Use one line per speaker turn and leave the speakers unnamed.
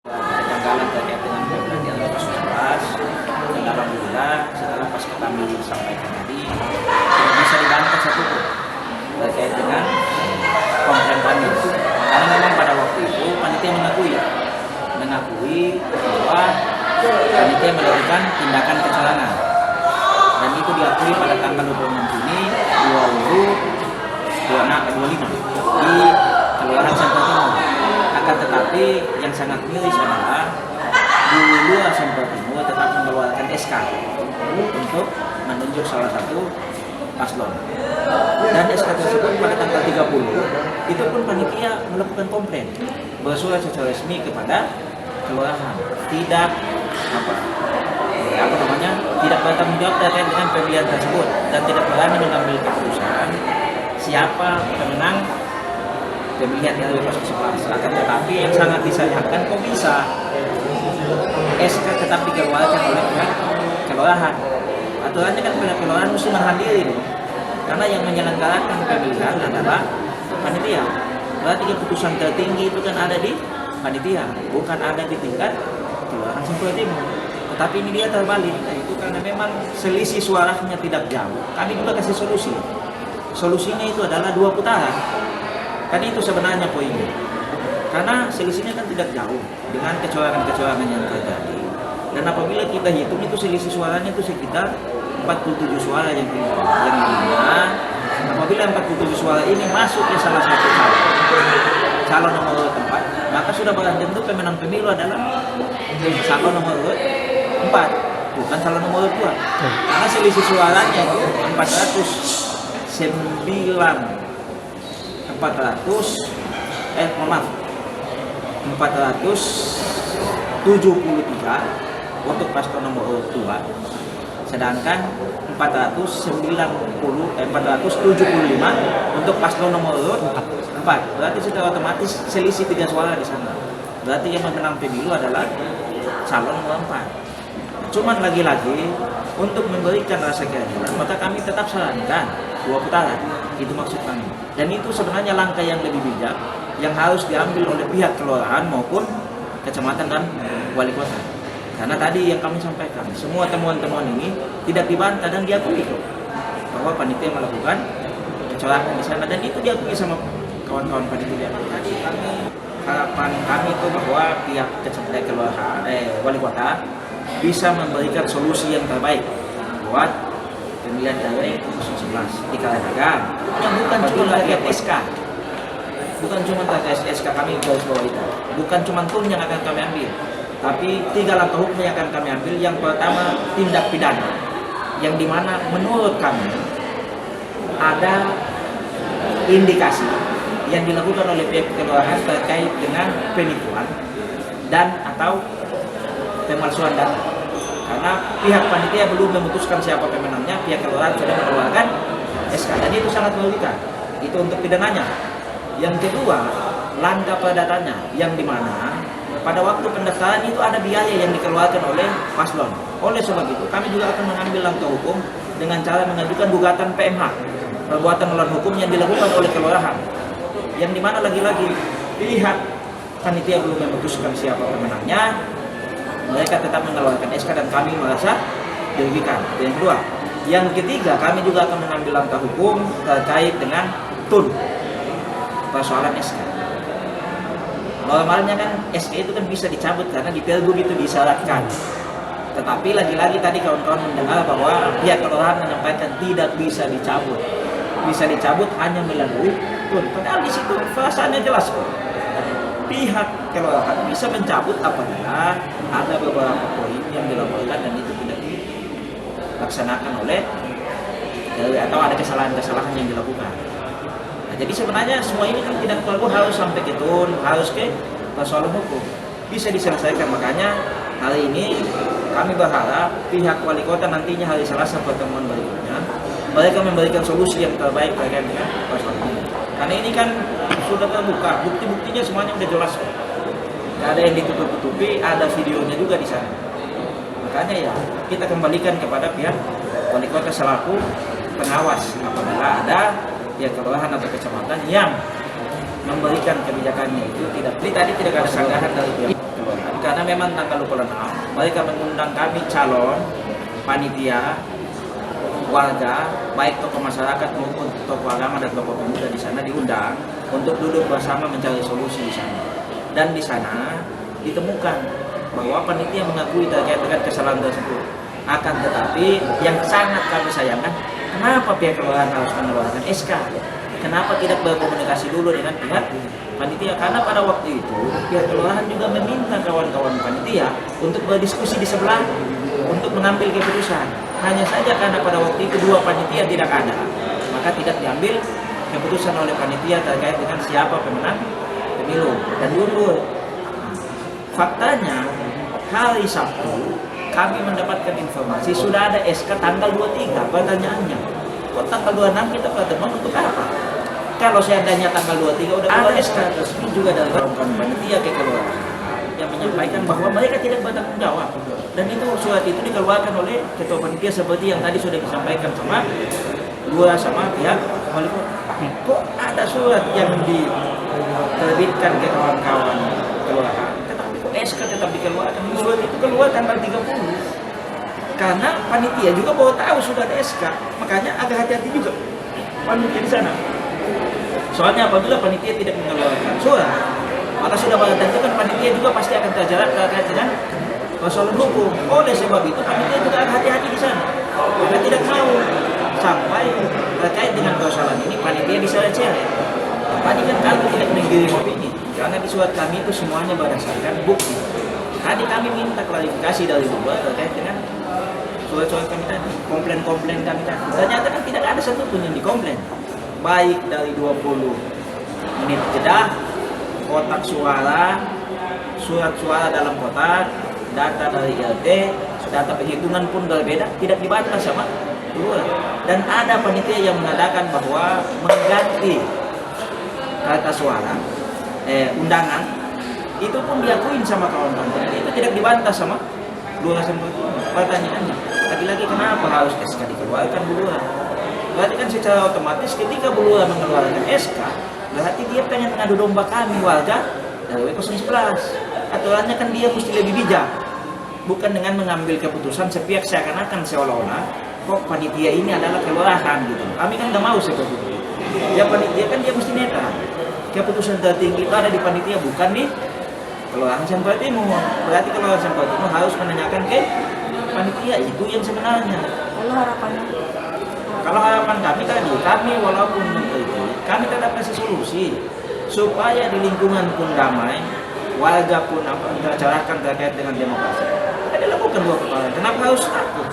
Kejanggalan terkait dengan pemberhentian kasus 11 dan alhamdulillah setelah pas kami sampaikan tadi tidak bisa dibantah satupun terkait dengan komplain kami, karena memang pada waktu itu panitia mengakui bahwa panitia melakukan tindakan kecurangan dan itu diakui pada tanggal 26 Juni 2025 di Kelurahan Sempro Timur. Akan tetapi yang sangat miris adalah dulu Sempro Timur tetap mengeluarkan SK untuk menunjuk salah satu paslon, dan SK tersebut pada tanggal 30 itu pun panitia melakukan komplain bersurat secara resmi kepada kelurahan, tidak tidak bertanggung jawab terkait dengan pemilihan tersebut dan tidak berani mengambil keputusan siapa pemenang pemilihan dari paslon 11. Akan tetapi yang sangat disayangkan, kok bisa SK tetap dikeluarkan oleh pihak kelurahan. Aturannya kan pihak kelurahan mesti menghadiri dong, karena yang menyelenggarakan pemilihan adalah panitia. Berarti keputusan tertinggi itu kan ada di panitia, bukan ada di tingkat kelurahan Sempro Timur. Tetapi ini dia terbalik, itu karena memang selisih suaranya tidak jauh. Kami juga kasih solusi. Solusinya itu adalah 2 putaran. Kan itu sebenarnya poinnya. Karena selisihnya kan tidak jauh dengan kecurangan-kecurangan yang terjadi. Dan apabila kita hitung itu selisih suaranya itu sekitar 47 suara yang dimana apabila 47 suara ini masuk ke salah satu calon nomor 4, maka sudah barang tentu pemenang pemilu adalah calon nomor 4, bukan calon nomor 2. Karena selisih suaranya itu 473 untuk paslon nomor 2, sedangkan 475 untuk paslon nomor 4. Berarti secara otomatis selisih 3 suara di sana. Berarti yang memenang pemilu adalah calon nomor 4. Cuman lagi-lagi untuk memberikan rasa keadilan, maka kami tetap sarankan 2 putaran. Itu maksud kami. Dan itu sebenarnya langkah yang lebih bijak yang harus diambil oleh pihak kelurahan maupun kecamatan dan wali kota. Karena tadi yang kami sampaikan, semua temuan-temuan ini tidak dibantah dan diakui bahwa panitia melakukan kecurangan di sana, dan itu diakui sama kawan-kawan panitia. Tadi harapan kami itu bahwa pihak kecamatan kelurahan wali kota bisa memberikan solusi yang terbaik buat pemilihan dari paslon 11 dikarenakan yang bukan cuma terkait SK, bukan cuma terkait SK kami garis bawah itu, bukan cuma turun yang akan kami ambil, tapi 3 langkah hukum yang akan kami ambil. Yang pertama, tindak pidana, yang dimana menurut kami ada indikasi yang dilakukan oleh pihak kelurahan terkait dengan penipuan dan atau pemalsuan data. Karena pihak panitia belum memutuskan siapa pemenangnya, pihak kelurahan sudah mengeluarkan SK, dan itu sangat merugikan. Itu untuk pidananya. Yang kedua, langkah perdatanya, yang dimana pada waktu pendaftaran itu ada biaya yang dikeluarkan oleh paslon. Oleh sebab itu, kami juga akan mengambil langkah hukum dengan cara mengajukan gugatan PMH, perbuatan melawan hukum yang dilakukan oleh kelurahan. Yang dimana lagi-lagi pihak panitia belum memutuskan siapa pemenangnya, mereka tetap mengeluarkan SK dan kami merasa dirugikan. Yang kedua. Yang ketiga, kami juga akan mengambil langkah hukum terkait dengan persoalan SK. Normalnya kan SK itu kan bisa dicabut karena di Pergub itu disyaratkan. Tetapi lagi-lagi tadi kawan-kawan mendengar bahwa pihak kelurahan menyampaikan tidak bisa dicabut. Bisa dicabut hanya melalui tun. Padahal di situ perasaannya jelas kok. Pihak kelurahan bisa mencabut apabila ada beberapa poin yang dilaporkan dan itu tidak dilaksanakan atau ada kesalahan-kesalahan yang dilakukan. Nah, jadi sebenarnya semua ini kan tidak perlu harus sampai ke tun, harus ke persoalan hukum, bisa diselesaikan. Makanya hari ini kami berharap pihak wali kota nantinya hari Selasa pertemuan berikutnya mereka memberikan solusi yang terbaik terkait dengan persoalan ini. Karena ini kan sudah terbuka, bukti-buktinya semuanya sudah jelas. Tidak ada yang ditutup-tutupi, ada videonya juga di sana. Makanya ya kita kembalikan kepada pihak wali kota selaku pengawas apabila ada pihak kelurahan atau kecamatan yang memberikan kebijakannya itu tidak. Jadi tadi tidak ada sanggahan dari pihak kelurahan. karena memang tanggal 26 mereka mengundang kami calon panitia warga, baik tokoh masyarakat maupun tokoh agama dan tokoh pemuda di sana diundang untuk duduk bersama mencari solusi di sana. Dan di sana ditemukan bahwa panitia mengakui terkait dengan kesalahan tersebut. Akan tetapi yang sangat kami sayangkan, kenapa pihak kelurahan harus mengeluarkan SK? Kenapa tidak berkomunikasi dulu dengan pihak panitia? Karena pada waktu itu pihak kelurahan juga meminta kawan-kawan panitia untuk berdiskusi di sebelah untuk mengambil keputusan. Hanya saja karena pada waktu itu dua panitia tidak ada, maka tidak diambil keputusan oleh panitia terkait dengan siapa pemenang pemilu dan diundur. Faktanya hari Sabtu kami mendapatkan informasi sudah ada SK tanggal 23. Pertanyaannya, kok tanggal 26 kita pertemuan untuk apa? Kalau seandainya tanggal 23 udah ada SK resmi juga dari kawan panitia ke kelurahan yang menyampaikan bahwa mereka tidak bertanggung jawab, dan itu surat itu dikeluarkan oleh ketua panitia seperti yang tadi sudah disampaikan sama pihak wali kota. Kok ada surat yang diterbitkan ke kawan-kawan kelurahan, tetapi kok SK tetap dikeluarkan? Surat itu keluar tanggal 30 karena panitia juga baru tahu sudah ada SK, makanya agak hati-hati juga panitia di sana. Soalnya apabila panitia tidak mengeluarkan surat, maka sudah pada tentukan panitia juga pasti akan terjerat terkait dengan persoalan hukum. Oleh sebab itu panitia juga agak hati-hati di sana. Maka tidak mau sampai terkait dengan persoalan ini panitia diseret-seret. Tadi kan kami tidak mengirim opini, karena di surat kami itu semuanya berdasarkan bukti. Tadi kami minta klarifikasi dari luar terkait dengan surat-surat kami tadi, komplain-komplain kami tadi. Ternyata kan tidak ada satupun yang dikomplain. Baik dari 20 menit jeda, kotak suara, surat suara dalam kotak, data dari RT, data penghitungan pun berbeda, tidak dibantah sama keluar. Dan ada panitia yang mengatakan bahwa mengganti kata suara, undangan, itu pun diakuin sama kawan-kawan panitia, itu tidak dibantah sama Lurah Sempurna. Pertanyaannya, lagi-lagi kenapa harus SK dikeluarkan Lurah? Berarti kan secara otomatis ketika Lurah mengeluarkan SK, berarti dia pengen mengadu domba kami warga RW 011. Aturannya kan dia mesti lebih bijak, bukan dengan mengambil keputusan sepihak seakan-akan seolah-olah kok panitia ini adalah kelurahan gitu. Kami kan nggak mau seperti itu. Ya panitia kan dia mesti netral. Keputusan tertinggi itu ada di panitia, bukan di kelurahan Sampel Timur. Berarti kelurahan Sampel Timur harus menanyakan ke panitia, itu yang sebenarnya. Kalau harapan kami tadi, kami walaupun itu, kami tetap kasih solusi supaya di lingkungan pun damai, warga pun tercerahkan terkait dengan demokrasi. Kita dilakukan dua perkara. Kenapa harus takut?